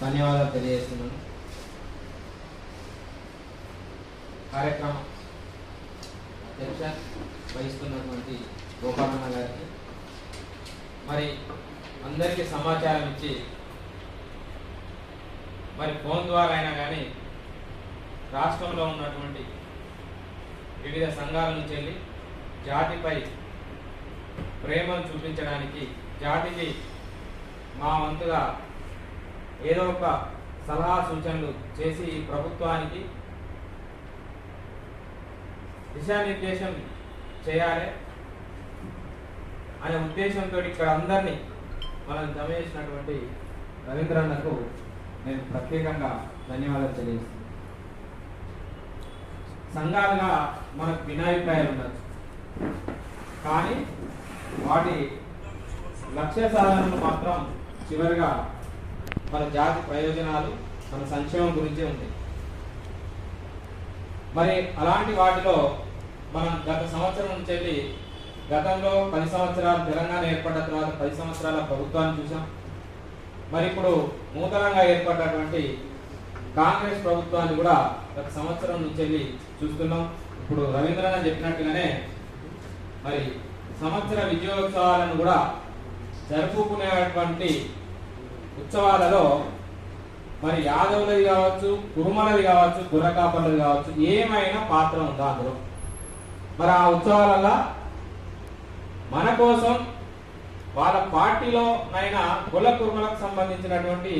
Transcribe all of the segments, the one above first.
ధన్యవాదాలు తెలియజేస్తున్నాను. కార్యక్రమ అధ్యక్ష వహిస్తున్నటువంటి గోపాలన్న గారికి, మరి అందరికీ సమాచారం ఇచ్చి మరి ఫోన్ ద్వారా అయినా కానీ రాష్ట్రంలో ఉన్నటువంటి వివిధ సంఘాల నుంచి వెళ్ళి జాతిపై ప్రేమను చూపించడానికి, జాతికి మా వంతుగా ఏదో ఒక సలహా సూచనలు చేసి ప్రభుత్వానికి దిశానిర్దేశం చేయాలి అనే ఉద్దేశంతో ఇక్కడ అందరినీ మనం గమనించినటువంటి రవీంద్రన్నకు నేను ప్రత్యేకంగా ధన్యవాదాలు తెలియజేస్తున్నాను. సంఘాలుగా మనకు భిన్నాభిప్రాయాలు ఉండొచ్చు, కానీ వాటి లక్ష్య సాధనలు మాత్రం చివరిగా మన జాతి ప్రయోజనాలు, మన సంక్షేమం గురించే ఉంటాయి. మరి అలాంటి వాటిలో మనం గత సంవత్సరం నుంచి వెళ్ళి గతంలో 10 సంవత్సరాలు తెలంగాణ ఏర్పడ్డ తర్వాత 10 సంవత్సరాల ప్రభుత్వాన్ని చూసాం. మరి ఇప్పుడు నూతనంగా ఏర్పడ్డటువంటి కాంగ్రెస్ ప్రభుత్వాన్ని కూడా గత సంవత్సరం నుంచి వెళ్ళి చూస్తున్నాం. ఇప్పుడు రవీంద్రనాథ్ చెప్పినట్టుగానే మరి సంవత్సర విజయోత్సవాలను కూడా జరుపుకునేటువంటి ఉత్సవాలలో మరి యాదవులది కావచ్చు, కురుమలది కావచ్చు, గుర్రకాపర్లది కావచ్చు, ఏమైనా పాత్ర ఉందా అందులో? మరి ఆ ఉత్సవాలలో మన కోసం వాళ్ళ పార్టీలోనైనా కుల కురుమలకు సంబంధించినటువంటి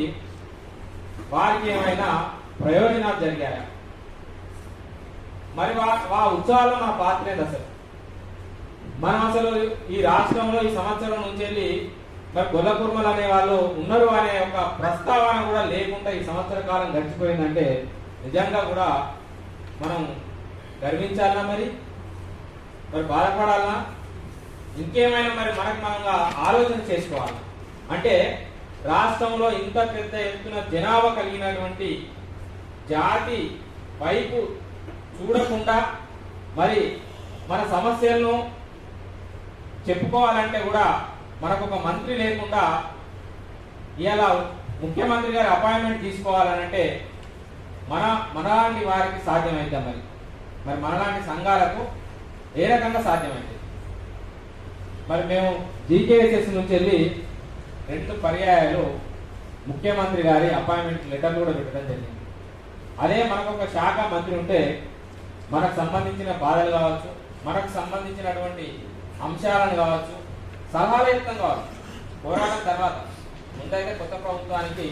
వారికి ఏమైనా ప్రయోజనాలు జరిగాయా? మరి ఆ ఉత్సవాల్లో మన పాత్ర ఏంటి అసలు? మనం అసలు ఈ రాష్ట్రంలో ఈ సంవత్సరం నుంచి వెళ్ళి మరి గొల్ల కుర్మలు అనే వాళ్ళు ఉన్నారు అనే ఒక ప్రస్తావన కూడా లేకుండా ఈ సంవత్సర కాలం గడిచిపోయిందంటే నిజంగా కూడా మనం గర్వించాలా, మరి బాధపడాలా, ఇంకేమైనా మరి మనకు మనంగా ఆలోచన చేసుకోవాలి. అంటే రాష్ట్రంలో ఇంత పెద్ద ఎత్తున జనాభా కలిగినటువంటి జాతి వైపు చూడకుండా మరి మన సమస్యలను చెప్పుకోవాలంటే కూడా మనకు ఒక మంత్రి లేకుండా ఇలా ముఖ్యమంత్రి గారి అపాయింట్మెంట్ తీసుకోవాలనంటే మనలాంటి వారికి సాధ్యమైందా? మరి మనలాంటి సంఘాలకు ఏ రకంగా సాధ్యమైంది? మరి మేము జీకేఎస్ఎస్ నుంచి వెళ్ళి 2 పర్యాయాలు ముఖ్యమంత్రి గారి అపాయింట్మెంట్ లెటర్లు కూడా పెట్టడం జరిగింది. అదే మనకు ఒక శాఖ మంత్రి ఉంటే మనకు సంబంధించిన బాధలు కావచ్చు, మనకు సంబంధించినటువంటి అంశాలను కావచ్చు, సలహాలయుక్తం కావచ్చు, పోరాటం తర్వాత ముందైతే కొత్త ప్రభుత్వానికి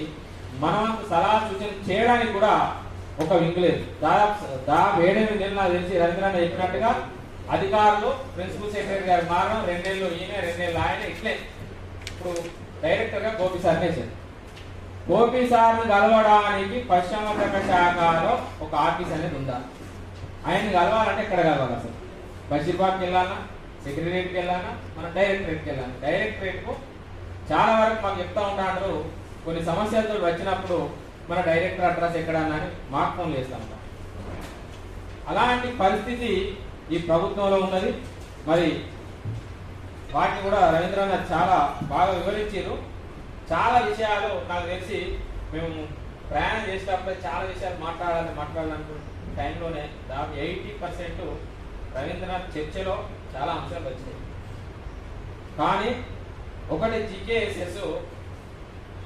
మనం సలహా సూచన చేయడానికి కూడా ఒక వింగ్ లేదు. దాదాపు 7 నెలలు తెలిసి రవీంద్రనాథ్ చెప్పినట్టుగా అధికారులు ప్రిన్సిపల్ సెక్రటరీ గారు మారడం, 2 నెలలు ఈయన 2 నెలలు ఆయన, ఇట్లే ఇప్పుడు డైరెక్టర్ గా గోపి సార్ వేసారు. గోపి సార్ను కలవడానికి పశ్చిమ శాఖలో ఒక ఆఫీస్ అనేది ఉందా? ఆయన్ని కలవాలంటే ఎక్కడ కలవాలి? అసలు బషీర్బాగ్కి వెళ్ళాలన్నా, సెక్రటరీకి వెళ్ళాలన్నా, మనం డైరెక్టరేట్కి వెళ్ళాలి. డైరెక్టరేట్కు చాలా వరకు మాకు చెప్తా ఉంటారు, కొన్ని సమస్యలతో వచ్చినప్పుడు మన డైరెక్టర్ అడ్రస్ ఎక్కడన్నా అని మాకు ఫోన్లు చేస్తూ ఉంటాం. అలాంటి పరిస్థితి ఈ ప్రభుత్వంలో ఉన్నది. మరి వాటిని కూడా రవీంద్రనాథ్ చాలా బాగా వివరించారు. చాలా విషయాలు నాకు తెలిసి మేము ప్రయాణం చేసేటప్పుడు చాలా విషయాలు మాట్లాడాలనుకున్న టైంలోనే దాదాపు 80% రవీంద్రనాథ్ చర్చలో చాలా అంశాలు వచ్చాయి. కానీ ఒకటి జీకేఎస్ఎస్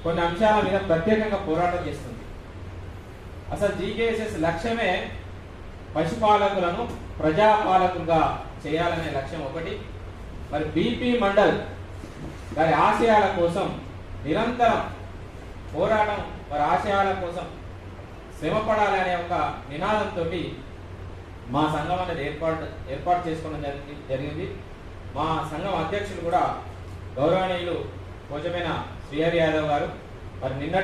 కొన్ని అంశాల మీద ప్రత్యేకంగా పోరాటం చేస్తుంది. అసలు జీకేఎస్ఎస్ లక్ష్యమే పశుపాలకులను ప్రజాపాలకులుగా చేయాలనే లక్ష్యం ఒకటి. మరి బీపీ మండల్ వారి ఆశయాల కోసం నిరంతరం పోరాటం, వారి ఆశయాల కోసం శ్రమపడాలి అనే ఒక నినాదంతో మా సంఘం అనేది ఏర్పాటు చేసుకోవడం జరిగింది. మా సంఘం అధ్యక్షులు కూడా గౌరవనీయులు కోచమైన శ్రీహరి యాదవ్ గారు. మరి నిన్న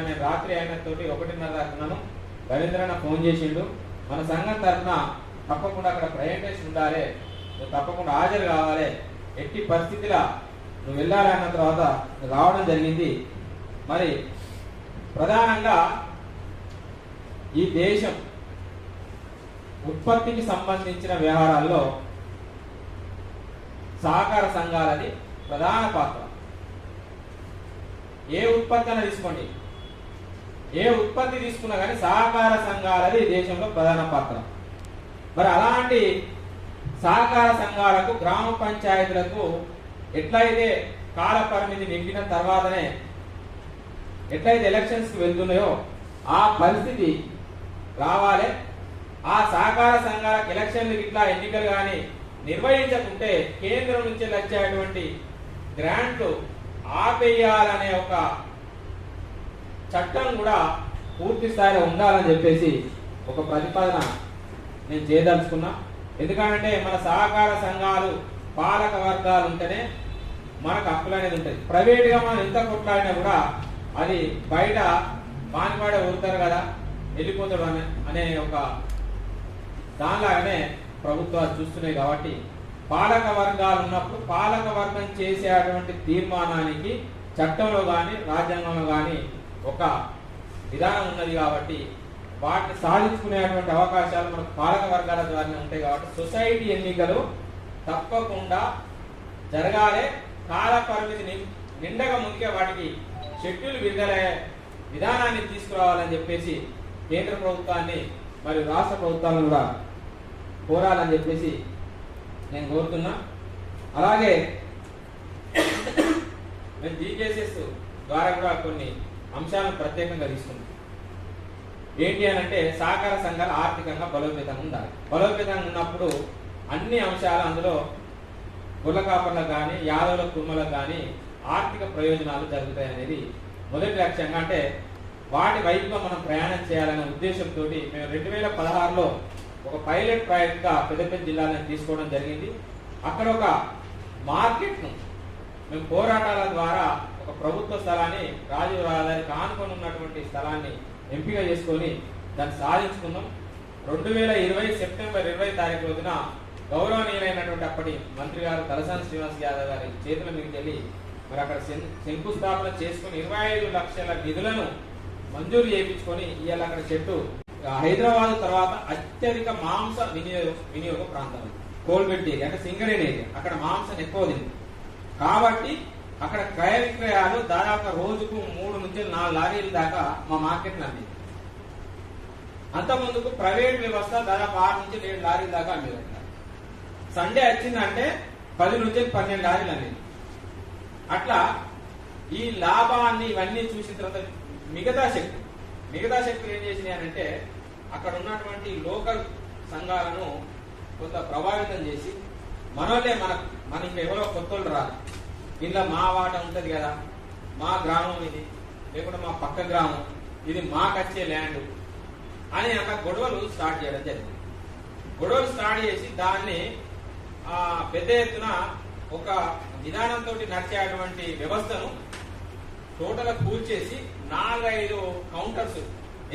నేను రాత్రి ఆయనతోటి 1:30 దాకా రవీంద్రనాథ్ ఫోన్ చేసిండు. మన సంఘం తరఫున తప్పకుండా అక్కడ ప్రజెంటేషన్ ఉండాలి, నువ్వు తప్పకుండా హాజరు కావాలి, ఎట్టి పరిస్థితిలో నువ్వు వెళ్ళాలి అన్న తర్వాత రావడం జరిగింది. మరి ప్రధానంగా ఈ దేశం ఉత్పత్తికి సంబంధించిన వ్యవహారాల్లో సహకార సంఘాలది ప్రధాన పాత్ర. ఏ ఉత్పత్తి అయినా తీసుకోండి, ఏ ఉత్పత్తి తీసుకున్నా కానీ సహకార సంఘాలది దేశంలో ప్రధాన పాత్ర. మరి అలాంటి సహకార సంఘాలకు గ్రామ పంచాయతీలకు ఎట్లయితే కాల పరిమితి నింపిన తర్వాతనే ఎట్లయితే ఎలక్షన్స్కి వెళ్తున్నాయో ఆ పరిస్థితి రావాలి. ఆ సహకార సంఘాలకు ఎలక్షన్లు ఇట్లా ఎన్నికలు కానీ నిర్వహించకుంటే కేంద్రం నుంచి వచ్చేటువంటి గ్రాంట్లు ఆపేయాలనే ఒక చట్టం కూడా పూర్తి స్థాయిలో ఉండాలని చెప్పేసి ఒక ప్రతిపాదన నేను చేయదలుచుకున్నా. ఎందుకంటే మన సహకార సంఘాలు పాలక వర్గాలు ఉంటేనే మనకు హక్కులు అనేది ఉంటుంది. ప్రైవేట్గా మనం ఎంత కొట్లాడినా కూడా అది బయట పానిపాడే ఊరుతారు కదా, వెళ్ళిపోతాడు అనే ఒక దానిలాగానే ప్రభుత్వాలు చూస్తున్నాయి. కాబట్టి పాలక వర్గాలు ఉన్నప్పుడు పాలక వర్గం చేసేటువంటి తీర్మానానికి చట్టంలో కానీ రాజ్యాంగంలో కానీ ఒక విధానం ఉన్నది. కాబట్టి వాటిని సాధించుకునేటువంటి అవకాశాలు మనకు పాలక వర్గాల ద్వారానే ఉంటాయి. కాబట్టి సొసైటీ ఎన్నికలు తప్పకుండా జరగాలి. కాల పరిమితి నిండగా ముందుకే వాటికి షెడ్యూల్ విడుదలయ్యే విధానాన్ని తీసుకురావాలని చెప్పేసి కేంద్ర ప్రభుత్వాన్ని మరియు రాష్ట్ర ప్రభుత్వాలను కూడా కోరాలని చెప్పేసి నేను కోరుతున్నా. అలాగే మేము జీకేసెస్ ద్వారా కూడా కొన్ని అంశాలను ప్రత్యేకంగా తీసుకున్నాం. ఏంటి అని అంటే సహకార సంఘాలు ఆర్థికంగా బలోపేతంగా ఉండాలి. బలోపేతంగా ఉన్నప్పుడు అన్ని అంశాలు అందులో గొల్ల కాపర్లకు కానీ యాదవుల కుర్మలకు కానీ ఆర్థిక ప్రయోజనాలు జరుగుతాయి అనేది మొదటి లక్ష్యంగా. అంటే వాటి వైపుగా మనం ప్రయాణం చేయాలనే ఉద్దేశంతో మేము 2016లో ఒక పైలట్ ప్రాజెక్ట్గా పెద్దపల్లి జిల్లాలను తీసుకోవడం జరిగింది. అక్కడ ఒక మార్కెట్ను మేము పోరాటాల ద్వారా ఒక ప్రభుత్వ స్థలాన్ని రాజీవ్ రహదారికి ఆనుకొని ఉన్నటువంటి స్థలాన్ని ఎంపిక చేసుకొని దాన్ని సాధించుకున్నాం. 2020 సెప్టెంబర్ 20 తారీఖు రోజున గౌరవనీయులైనటువంటి అప్పటి మంత్రి గారు తలసాని శ్రీనివాస్ యాదవ్ గారి చేతుల మీదకి వెళ్ళి మరి అక్కడ శంకుస్థాపన చేసుకుని 25 లక్షల నిధులను మంజూరు చేయించుకొని ఇవాళ అక్కడ చెట్టు హైదరాబాద్ తర్వాత అత్యధిక మాంస వినియోగ ప్రాంతం కోల్బెట్ ఏరియా అంటే సింగరేణి ఏరియా. అక్కడ మాంసం ఎక్కువ తింది కాబట్టి అక్కడ క్రయ విక్రయాలు దాదాపు రోజుకు 3 నుంచి 4 లారీల దాకా మా మార్కెట్ అందింది. అంత ముందుకు ప్రైవేట్ వ్యవస్థ దాదాపు 6 నుంచి 7 లారీల దాకా అమ్మేది. సండే వచ్చిందంటే 10 నుంచి 12 లారీలు అనేది. అట్లా ఈ లాభాన్ని ఇవన్నీ చూసిన తర్వాత మిగతా శక్తులు ఏం చేసినాయి అంటే అక్కడ ఉన్నటువంటి లోకల్ సంఘాలను కొంత ప్రభావితం చేసి మనోళ్ళే మనకి ఎవరో కొత్తోళ్ళు రాదు, ఇంట్లో మా వాట ఉంటది కదా, మా గ్రామం ఇది లేకుంటే మా పక్క గ్రామం ఇది మాకు వచ్చే ల్యాండ్ అని అక్కడ గొడవలు స్టార్ట్ చేయడం జరిగింది. గొడవలు స్టార్ట్ చేసి దాన్ని పెద్ద ఎత్తున ఒక విధానంతో నడిచేటువంటి వ్యవస్థను టోటల్ కూల్చేసి 4-5 కౌంటర్స్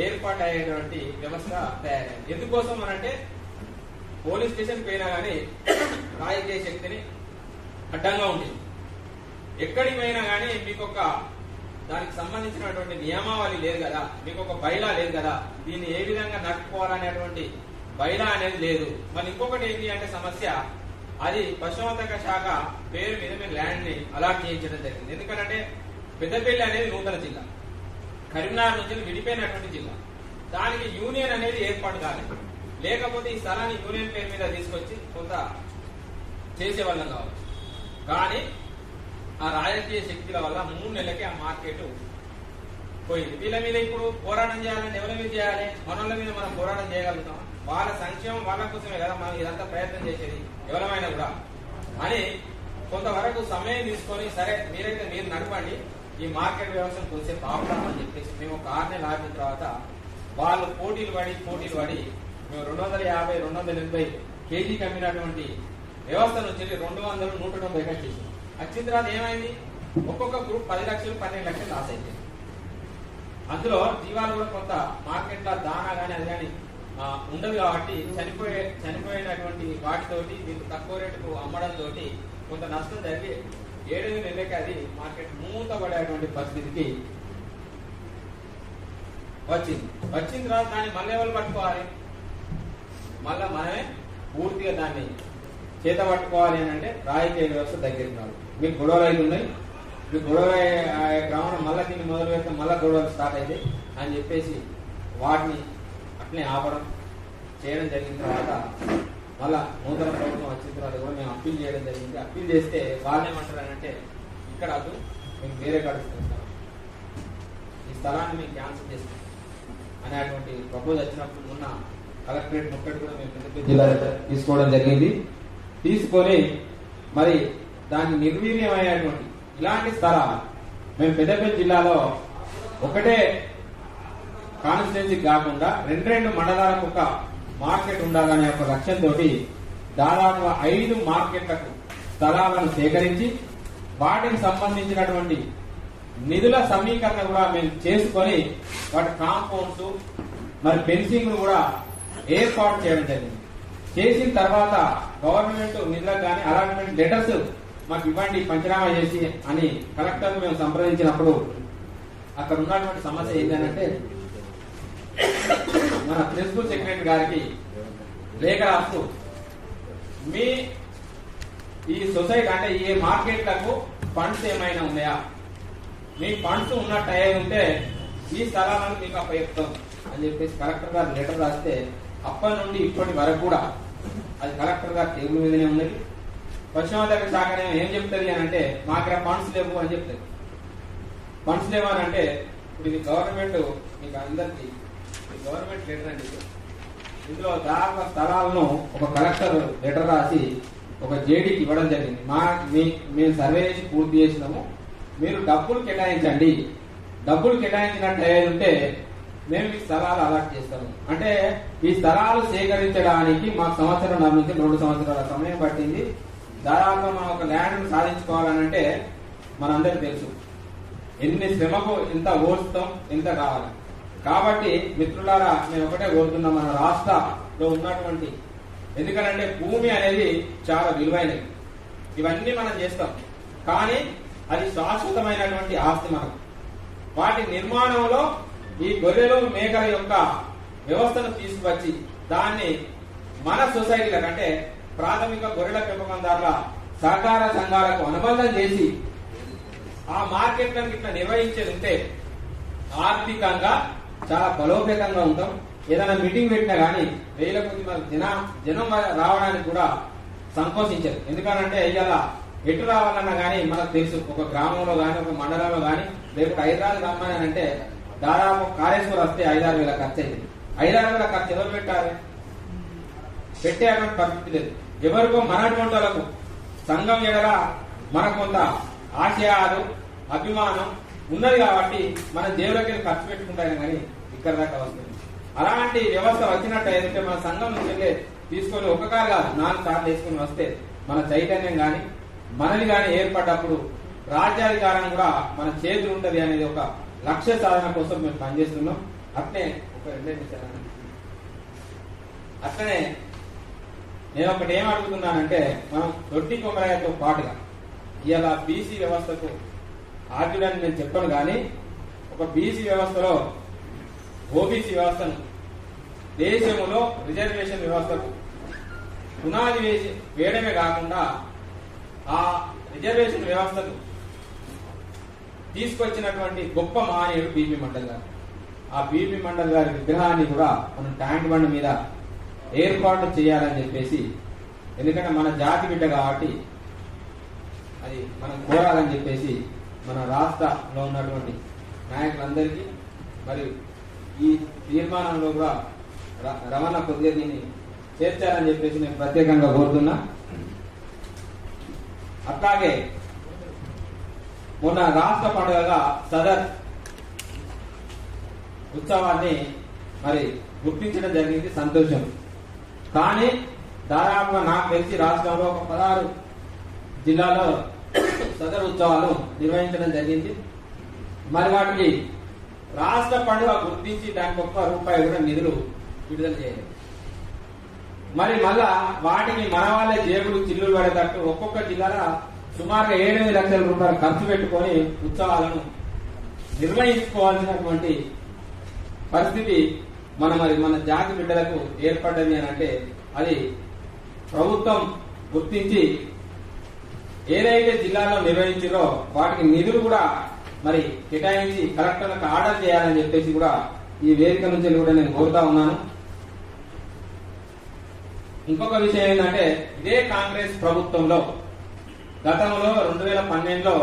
ఏర్పాటు అయ్యేటువంటి వ్యవస్థ తయారైంది. ఎందుకోసం అనంటే పోలీస్ స్టేషన్ పోయినా కానీ రాజకీయ శక్తిని అడ్డంగా ఉండేది. ఎక్కడికి పోయినా కానీ మీకు ఒక దానికి సంబంధించినటువంటి నియమావళి లేదు కదా, మీకు ఒక బైలా లేదు కదా, దీన్ని ఏ విధంగా నడుపుకోవాలనేటువంటి బైలా అనేది లేదు. మరి ఇంకొకటి ఏంటి అంటే సమస్య అది పశుసంవర్ధక శాఖ పేరు మీద మేము ల్యాండ్ ని అలాట్ చేయించడం జరిగింది. ఎందుకంటే పెద్దపల్లి అనేది నూతన జిల్లా, కరీంనగర్ నుంచి విడిపోయినటువంటి జిల్లా, దానికి యూనియన్ అనేది ఏర్పాటు కాలేదు. లేకపోతే ఈ స్థలాన్ని యూనియన్ పేరు మీద తీసుకొచ్చి కొంత చేసేవాళ్ళం కావచ్చు. కానీ ఆ రాజకీయ శక్తుల వల్ల 3 నెలలకే ఆ మార్కెట్ పోయింది. వీళ్ళ మీద ఇప్పుడు పోరాటం చేయాలంటే ఎవరి మీద చేయాలి? మనోళ్ళ మీద మనం పోరాటం చేయగలుగుతాం. వాళ్ళ సంక్షేమం వాళ్ళ కోసమే కదా మనం ఇదంతా ప్రయత్నం చేసేది ఎవరమైనా కూడా అని కొంతవరకు సమయం తీసుకొని సరే మీరైతే మీరు నడపండి, ఈ మార్కెట్ వ్యవస్థను కొద్దిసేపు ఆపుతామని చెప్పేసి మేము ఒక 6 నెలలు ఆపిన తర్వాత వాళ్ళు పోటీలు పడి మేము 250-280 కేజీకి అమ్మినటువంటి వ్యవస్థ నుంచి 200-190 చేసాం. వచ్చిన తర్వాత ఏమైంది? ఒక్కొక్క గ్రూప్ 10 లక్షలు 12 లక్షలు లాస్ అయిపోయింది. అందులో జీవాలు కూడా కొంత మార్కెట్ లో దానా కానీ అది కానీ ఉండదు కాబట్టి చనిపోయినటువంటి వాటితోటి దీనికి తక్కువ రేటుకు అమ్మడం తోటి కొంత నష్టం జరిగి 7 నెలలకి అది మార్కెట్ మూతపడేటువంటి పరిస్థితికి వచ్చిన తర్వాత దాన్ని మళ్ళీ ఎవరు పట్టుకోవాలి? మళ్ళా మనమే పూర్తిగా దాన్ని చేత పట్టుకోవాలి అని అంటే రాజకీయ వ్యవస్థ దగ్గరికి రాదు. మీకు గొడవలు అయితే ఉన్నాయి, ఇప్పుడు గొడవ క్రమణ మళ్ళా దీన్ని మొదలు పెడితే మళ్ళా గొడవలు స్టార్ట్ అయితే అని చెప్పేసి వాటిని అట్నే ఆపడం చేయడం జరిగిన తర్వాత మళ్ళా నూతన ప్రభుత్వం వచ్చిన తర్వాత కూడా మేము అప్పీల్ చేయడం జరిగింది. అప్పీల్ చేస్తే వాళ్ళు ఏమంటారు అంటే ఇక్కడ అదు మేము వేరే కాడిస్తాం ఈ స్థలాన్ని మేము క్యాన్సిల్ చేస్తాం అనేటువంటి ప్రపోజ్ వచ్చినప్పుడు మొన్న కలెక్టరేట్ ముక్కటి కూడా మేము పెద్దపల్లి జిల్లా తీసుకోవడం జరిగింది. తీసుకొని మరి దాన్ని నిర్వీర్యమైనటువంటి ఇలాంటి స్థలాలు మేము పెద్దపల్లి జిల్లాలో ఒకటే కాన్స్టిట్యున్సీ కాకుండా రెండు మండలాలకు ఒక మార్కెట్ ఉండాలనే ఒక లక్ష్యంతో దాదాపుగా 5 మార్కెట్లకు స్థలాలను సేకరించి వాటికి సంబంధించినటువంటి నిధుల సమీకరణ కూడా మేము చేసుకొని వాటి కాంపౌండ్స్ మరి ఫెన్సింగ్ కూడా ఏర్పాటు చేయడం జరిగింది. చేసిన తర్వాత గవర్నమెంట్ నిధులకు కానీ అలాట్మెంట్ లెటర్స్ మాకు ఇవ్వండి పంచనామా చేసి అని కలెక్టర్ మేము సంప్రదించినప్పుడు అక్కడ ఉన్నటువంటి సమస్య ఏంటంటే మన ప్రిన్సిపల్ సెక్రటరీ గారికి లేఖ రాస్తూ మీ ఈ సొసైటీ అంటే ఈ మార్కెట్లకు ఫండ్స్ ఏమైనా ఉన్నాయా, మీ ఫండ్స్ ఉన్నట్టు అయ్యే ఉంటే ఈ స్థలాలను మీకు అప్పచెప్తాం అని చెప్పేసి కలెక్టర్ గారు లెటర్ రాస్తే అప్పటి నుండి ఇప్పటి వరకు కూడా అది కలెక్టర్ గారు టేబుల్ మీదనే ఉన్నది. పశ్చిమాధికార శాఖ ఏం చెప్తుంది అని అంటే మాకు ఫండ్స్ లేవు అని చెప్తుంది. ఫండ్స్ లేవు అని అంటే ఇప్పుడు ఇది గవర్నమెంట్ మీకు అందరికీ గవర్నమెంట్ లెటర్ అండి. ఇందులో దాదాపు స్థలాలను ఒక కలెక్టర్ లెటర్ రాసి ఒక జేడీకి ఇవ్వడం జరిగింది. మేము సర్వే చేసి పూర్తి చేసినాము, మీరు డబ్బులు కేటాయించండి, డబ్బులు కేటాయించినట్టు ఉంటే మేము ఈ స్థలాలు అలాట్ చేస్తాము. అంటే ఈ స్థలాలు సేకరించడానికి మాకు సంవత్సరం నుంచి 2 సంవత్సరాల సమయం పట్టింది. దాదాపుగా మనం ఒక ల్యాండ్ సాధించుకోవాలనంటే మనందరికీ తెలుసు ఎన్ని శ్రమకు ఎంత ఓడుస్తాం ఎంత కావాలి. కాబట్టి మిత్రులారా మేము ఒకటే కోరుతున్నాం, మన రాష్ట్రంలో ఉన్నటువంటి ఎందుకంటే భూమి అనేది చాలా విలువైనది, ఇవన్నీ మనం చేస్తాం కానీ అది శాశ్వతమైనటువంటి ఆస్తి. మనం వాటి నిర్మాణంలో ఈ గొర్రెలు మేకల యొక్క వ్యవస్థను తీసుకువచ్చి దాన్ని మన సొసైటీలకు అంటే ప్రాథమిక గొర్రెల పెంపకందారుల సహకార సంఘాలకు అనుబంధం చేసి ఆ మార్కెట్లను ఇట్లా నిర్వహించేది ఉంటే ఆర్థికంగా చాలా బలోపేతంగా ఉంటాం. ఏదైనా మీటింగ్ పెట్టినా కానీ 1000 కొద్ది జనం రావడానికి కూడా సంకోచించదు. ఎందుకంటే ఇవాళ ఎటు రావాలన్నా కానీ మనకు తెలుసు, ఒక గ్రామంలో కానీ ఒక మండలంలో కానీ లేకపోతే హైదరాబాద్ రమ్మని అంటే దాదాపు కాళేశ్వరం వస్తే 5-6 వేల ఖర్చు అయింది. 5-6 వేల ఖర్చు ఎవరు పెట్టాలి? పెట్టేటువంటి పరిస్థితి లేదు. ఎవరికో మనటువంటి వాళ్ళకు సంఘం ఎడల మనకు కొంత ఆశయాలు అభిమానం ఉన్నది కాబట్టి మన దేవులకి ఖర్చు పెట్టుకుంటాం కానీ ఇక్కడ దాకా వస్తుంది. అలాంటి వ్యవస్థ వచ్చినట్టు ఏదంటే మన సంఘం నుంచి వెళ్ళి తీసుకొని ఒక కారు కాదు 4 సార్లు వేసుకుని వస్తే మన చైతన్యం కానీ మనది కానీ ఏర్పడ్డప్పుడు రాజ్యాధికారం కూడా మన చేతులు ఉంటది అనేది ఒక లక్ష్య సాధన కోసం మేము పనిచేస్తున్నాం. అట్లే ఒక 2 నిమిషాలు అట్లనే నేను ఒకటి ఏం అడుగుతున్నానంటే మనం దొడ్డి కొమరయ్యతో పాటుగా ఇలా బీసీ వ్యవస్థకు ఆర్జుడని నేను చెప్పను కానీ ఒక బీసీ వ్యవస్థలో ఓబీసీ వ్యవస్థను దేశంలో రిజర్వేషన్ వ్యవస్థకు పునాది వేయడమే కాకుండా ఆ రిజర్వేషన్ వ్యవస్థను తీసుకొచ్చినటువంటి గొప్ప మహనీయుడు బీపీ మండల్ గారు. ఆ బీపీ మండల్ గారి విగ్రహాన్ని కూడా మనం ట్యాంక్ బండ్ మీద ఏర్పాటు చేయాలని చెప్పేసి, ఎందుకంటే మన జాతి బిడ్డ కాబట్టి అది మనం కోరాలని చెప్పేసి మన రాష్ట్రంలో ఉన్నటువంటి నాయకులందరికీ మరి ఈ తీర్మానంలో కూడా రవాణా కొద్దిగా దీన్ని చేర్చాలని చెప్పేసి నేను ప్రత్యేకంగా కోరుతున్నా. అట్లాగే మొన్న రాష్ట్ర పండుగగా సదర్ ఉత్సవాన్ని మరి గుర్తించడం జరిగింది, సంతోషం. కానీ దాదాపుగా నాకు తెలిసి రాష్ట్రంలో ఒక 16 జిల్లాలో సదర్ ఉత్సవాలు నిర్వహించడం జరిగింది. మరి వాటికి రాష్ట్ర పండుగ గుర్తించి దానికి ₹1 కూడా నిధులు విడుదల చేయలేదు. మరి మళ్ళా వాటికి మన వాళ్ళే జేబులు చిల్లులు పడేటట్టు ఒక్కొక్క జిల్లాలో సుమారుగా 7-8 లక్షల రూపాయలు ఖర్చు పెట్టుకొని ఉత్సవాలను నిర్వహించుకోవాల్సినటువంటి పరిస్థితి మన జాతి బిడ్డలకు ఏర్పడ్డది అని అంటే అది ప్రభుత్వం గుర్తించి ఏదైతే జిల్లాలో నిర్వహించారో వాటికి నిధులు కూడా మరి కేటాయించి కలెక్టర్లకు ఆర్డర్ చేయాలని చెప్పేసి కూడా ఈ వేదిక నుంచి కూడా నేను కోరుతా ఉన్నాను. ఇంకొక విషయం ఏంటంటే ఇదే కాంగ్రెస్ ప్రభుత్వంలో గతంలో 2012లో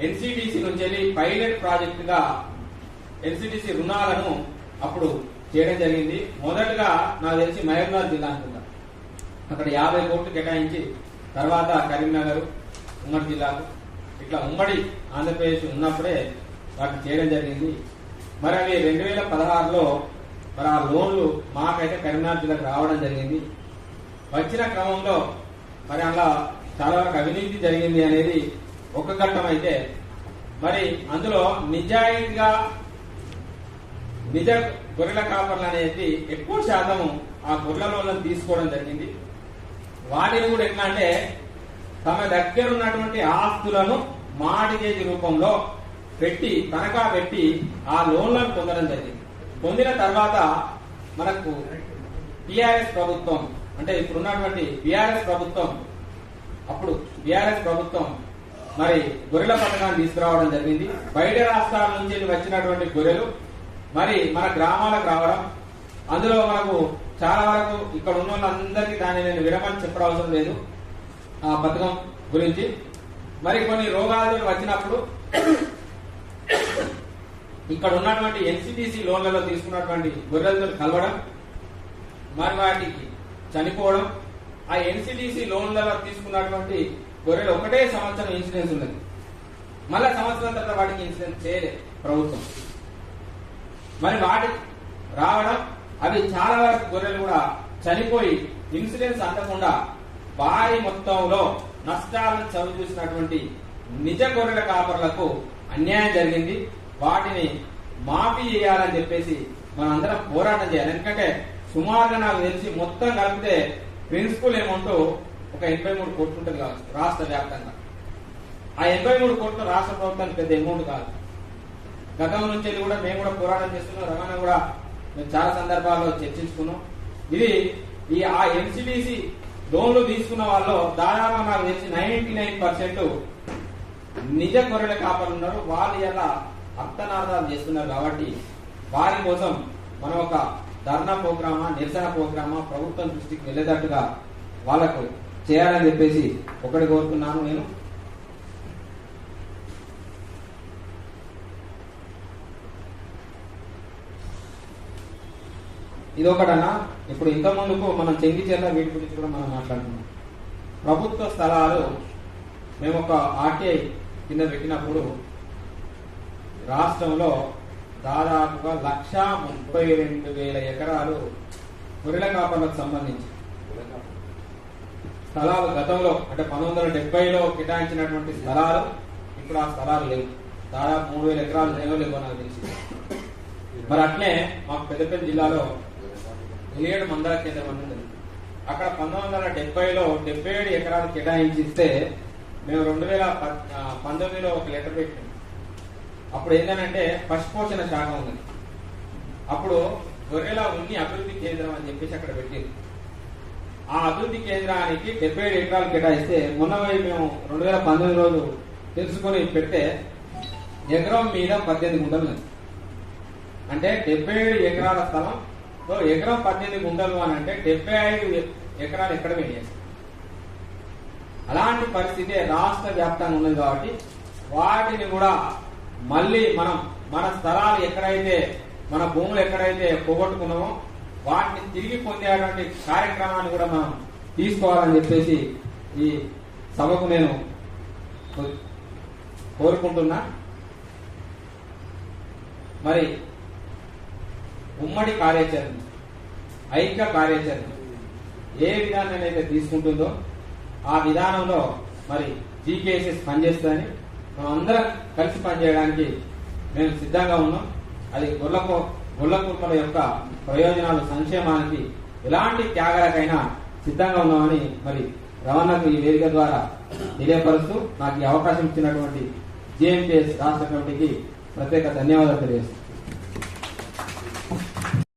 ఎన్సిటిసి నుంచి వెళ్ళి పైలట్ ప్రాజెక్టుగా ఎన్సిటిసి రుణాలను అప్పుడు చేయడం జరిగింది. మొదటగా నాకు తెలిసి మహబూబాబాద్ జిల్లా అనుకుంటా, అక్కడ 50 కోట్లు కేటాయించి తర్వాత కరీంనగర్ ఉమ్మడి జిల్లాకు ఇట్లా ఉమ్మడి ఆంధ్రప్రదేశ్ ఉన్నప్పుడే వాటిని చేయడం జరిగింది. మరి అవి 2016లో మరి ఆ లోన్లు మాకైతే కరీంనగర్ జిల్లాకు రావడం జరిగింది. వచ్చిన క్రమంలో మరి అలా చాలా వరకు అవినీతి జరిగింది అనేది ఒక ఘట్టం అయితే, మరి అందులో నిజాయితీగా నిజ గొర్రెల కాపర్లు అనేది ఎక్కువ శాతం ఆ గొర్రెల లోన్లను తీసుకోవడం జరిగింది. వాటిని కూడా ఎట్లా అంటే తమ దగ్గర ఉన్నటువంటి ఆస్తులను మార్టిగేజ్ రూపంలో పెట్టి తనఖా పెట్టి ఆ లోన్లను పొందడం జరిగింది. పొందిన తర్వాత మనకు టిఆర్ఎస్ ప్రభుత్వం అంటే ఇప్పుడున్నటువంటి బీఆర్ఎస్ ప్రభుత్వం అప్పుడు బీఆర్ఎస్ ప్రభుత్వం మరి గొర్రెల పథకాన్ని తీసుకురావడం జరిగింది. బయట రాష్ట్రాల నుంచి వచ్చినటువంటి గొర్రెలు మరి మన గ్రామాలకు రావడం, అందులో మనకు చాలా వరకు ఇక్కడ ఉన్న వాళ్ళందరికీ దాన్ని నేను విరమని చెప్పడం అవసరం లేదు ఆ పథకం గురించి. మరి కొన్ని రోగాలు వచ్చినప్పుడు ఇక్కడ ఉన్నటువంటి ఎన్సిటిసి లోన్లలో తీసుకున్నటువంటి గొర్రెలతో కలవడం, మరి వాటికి చనిపోవడం, ఆ ఎన్సిటిసి లోన్లలో తీసుకున్నటువంటి గొర్రెలు ఒకటే సంవత్సరం ఇన్సూరెన్స్ ఉన్నది, మళ్ళా సంవత్సరం తర్వాత వాటికి ఇన్సూరెన్స్ చేయలేదు ప్రభుత్వం. మరి వాటికి రావడం అవి చాలా వరకు గొర్రెలు కూడా చనిపోయి ఇన్సూరెన్స్ అందకుండా భారీ మొత్తంలో నష్టాలను చవి చూసినటువంటి నిజ గొర్రెల కాపర్లకు అన్యాయం జరిగింది. వాటిని మాఫీ చేయాలని చెప్పేసి మనందరం పోరాటం చేయాలి. ఎందుకంటే సుమారుగా నాకు తెలిసి మొత్తం కలిపితే ప్రిన్సిపల్ అమౌంట్ ఒక 83 కోట్లు ఉంటుంది కావచ్చు రాష్ట్ర వ్యాప్తంగా. ఆ 83 కోట్లు రాష్ట్ర ప్రభుత్వానికి పెద్ద అమౌంట్ కాదు. గతం నుంచి కూడా మేము కూడా పోరాటం చేస్తున్నాం, రవాణా కూడా మేము చాలా సందర్భాల్లో చర్చించుకున్నాం. ఇది ఆ ఎన్సిటిసి లోన్లు తీసుకున్న వాళ్ళు దాదాపు నాకు తెలిసి 99% నిజ గొర్రెల కాపర్లు ఉన్నారు. వాళ్ళు ఇలా అర్థనార్థాలు చేస్తున్నారు. కాబట్టి వారి కోసం మనం ఒక ధర్నా ప్రోగ్రామా నిరసన ప్రోగ్రామా ప్రభుత్వం దృష్టికి వెళ్ళేటట్టుగా వాళ్లకు చేయాలని చెప్పేసి ఒకటి కోరుతున్నాను నేను. ఇదొకటన్నా. ఇప్పుడు ఇంత ముందుకు మనం చెంగిచెర్ల వీటి గురించి కూడా మనం మాట్లాడుతున్నాం. ప్రభుత్వ స్థలాలు మేము ఒక ఆర్టీఐ కింద పెట్టినప్పుడు రాష్ట్రంలో దాదాపుగా 132,000 ఎకరాలు గొర్రెల కాపర్లకు సంబంధించి స్థలాలు గతంలో అంటే 1970లో కేటాయించినటువంటి స్థలాలు ఇప్పుడు ఆ స్థలాలు లేవు. దాదాపు 3,000 ఎకరాలు లేవో నాకు తెలిసి. మరి అట్లే మాకు పెద్దపల్లి జిల్లాలో 7 మండల కేంద్రం ఉంది. అక్కడ 1970లో 77 ఎకరాలు కేటాయించిస్తే మేము 2019లో ఒక లెటర్ పెట్టాం. అప్పుడు ఏంటంటే పశుపోషణ శాఖ ఉంది. అప్పుడు గొర్రెల ఉన్ని అభివృద్ధి కేంద్రం అని చెప్పేసి అక్కడ పెట్టింది. ఆ అభివృద్ధి కేంద్రానికి 77 ఎకరాలు కేటాయిస్తే మొన్న మేము 2019 రోజు తెలుసుకొని పెడితే ఎకరం మీద 18 గుంటలు ఉంది. అంటే 77 ఎకరాల స్థలం ఎకరం 18 గుంటలు అని అంటే 75 ఎకరాలు ఎక్కడ పెట్టేసి. అలాంటి పరిస్థితి రాష్ట్ర వ్యాప్తంగా ఉన్నది. కాబట్టి వాటిని కూడా మళ్ళీ మనం మన స్థలాలు ఎక్కడైతే మన భూములు ఎక్కడైతే పోగొట్టుకున్నామో వాటిని తిరిగి పొందేటువంటి కార్యక్రమాన్ని కూడా మనం తీసుకోవాలని చెప్పేసి ఈ సభకు నేను కోరుకుంటున్నా. మరి ఉమ్మడి కార్యాచరణ ఐక్య కార్యాచరణ ఏ విధానాన్ని అయితే తీసుకుంటుందో ఆ విధానంలో మరి జీకేఎస్ఎస్ పనిచేస్తుందని మనం అందరం కలిసి పనిచేయడానికి మేము సిద్ధంగా ఉన్నాం. అది గొల్ల కుర్మల యొక్క ప్రయోజనాలు సంక్షేమానికి ఎలాంటి త్యాగాలకైనా సిద్ధంగా ఉన్నామని మరి రవాణాకు ఈ వేదిక ద్వారా తెలియపరుస్తూ నాకు ఈ అవకాశం ఇచ్చినటువంటి జేఎంపీఎస్ రాష్ట్ర కమిటీకి ప్రత్యేక ధన్యవాదాలు తెలియజేస్తున్నాను.